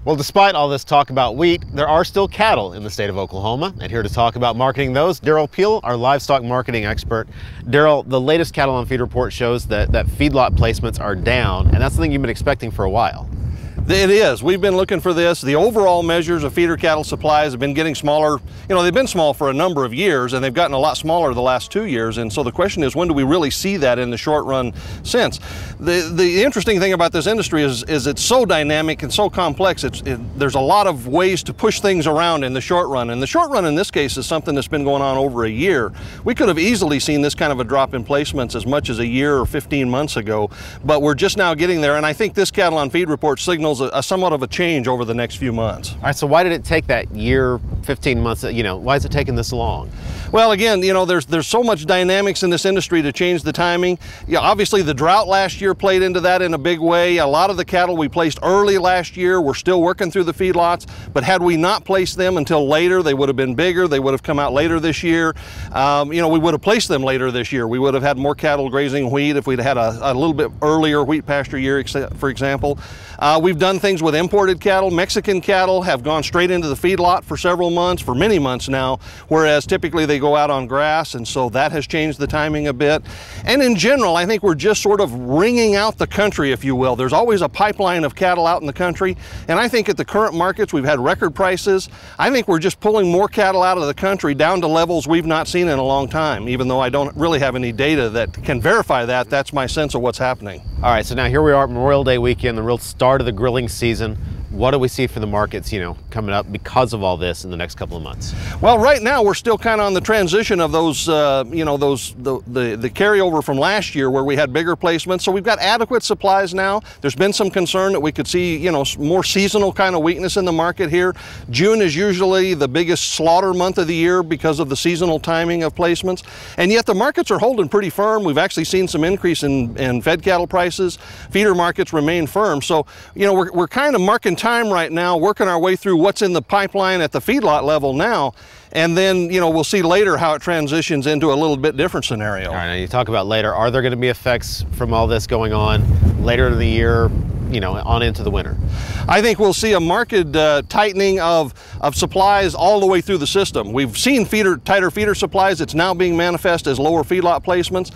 Well, despite all this talk about wheat, there are still cattle in the state of Oklahoma. And here to talk about marketing those, Derrell Peel, our livestock marketing expert. Derrell, the latest Cattle on Feed report shows that feedlot placements are down, and that's something you've been expecting for a while. It is. We've been looking for this. The overall measures of feeder cattle supplies have been getting smaller. You know, they've been small for a number of years, and they've gotten a lot smaller the last 2 years. And so the question is, when do we really see that in the short run sense? The interesting thing about this industry is it's so dynamic and so complex. There's a lot of ways to push things around in the short run. And the short run in this case is something that's been going on over a year. We could have easily seen this kind of a drop in placements as much as a year or 15 months ago, but we're just now getting there. And I think this Cattle on Feed report signals a somewhat of a change over the next few months. All right, so why did it take that year, 15 months, why is it taking this long? Well, again, there's so much dynamics in this industry to change the timing. Yeah, obviously the drought last year played into that in a big way. A lot of the cattle we placed early last year were still working through the feedlots, but had we not placed them until later, they would have been bigger. They would have come out later this year. We would have placed them later this year. We would have had more cattle grazing wheat if we'd had a little bit earlier wheat pasture year, for example. We've done things with imported cattle. Mexican cattle have gone straight into the feedlot for several months, for many months now, whereas typically they go out on grass, and so that has changed the timing a bit. And in general, I think we're just sort of wringing out the country, if you will. There's always a pipeline of cattle out in the country, and I think at the current markets, we've had record prices. I think we're just pulling more cattle out of the country down to levels we've not seen in a long time, even though I don't really have any data that can verify that. That's my sense of what's happening. All right, so now here we are at Memorial Day weekend, the real start of the grilling season. What do we see for the markets, coming up because of all this in the next couple of months? Well, right now we're still kind of on the transition of those, the carryover from last year where we had bigger placements. So we've got adequate supplies now. There's been some concern that we could see, more seasonal kind of weakness in the market here. June is usually the biggest slaughter month of the year because of the seasonal timing of placements. And yet the markets are holding pretty firm. We've actually seen some increase in fed cattle prices. Feeder markets remain firm. So, we're kind of marking time right now, working our way through what's in the pipeline at the feedlot level now, and then we'll see later how it transitions into a little bit different scenario. All right, now you talk about later. Are there going to be effects from all this going on later in the year, on into the winter? I think we'll see a marked tightening of supplies all the way through the system. We've seen tighter feeder supplies. It's now being manifest as lower feedlot placements.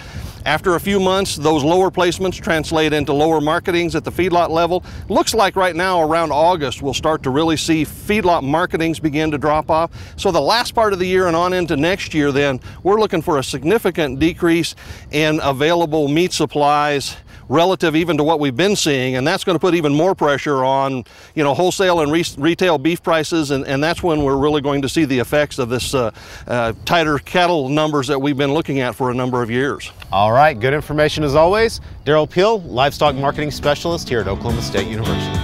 After a few months, those lower placements translate into lower marketings at the feedlot level. Looks like right now around August we'll start to really see feedlot marketings begin to drop off. So the last part of the year and on into next year then, we're looking for a significant decrease in available meat supplies relative even to what we've been seeing, and that's going to put even more pressure on wholesale and retail beef prices, and that's when we're really going to see the effects of this tighter cattle numbers that we've been looking at for a number of years. All right, good information as always. Derrell Peel, Livestock Marketing Specialist here at Oklahoma State University.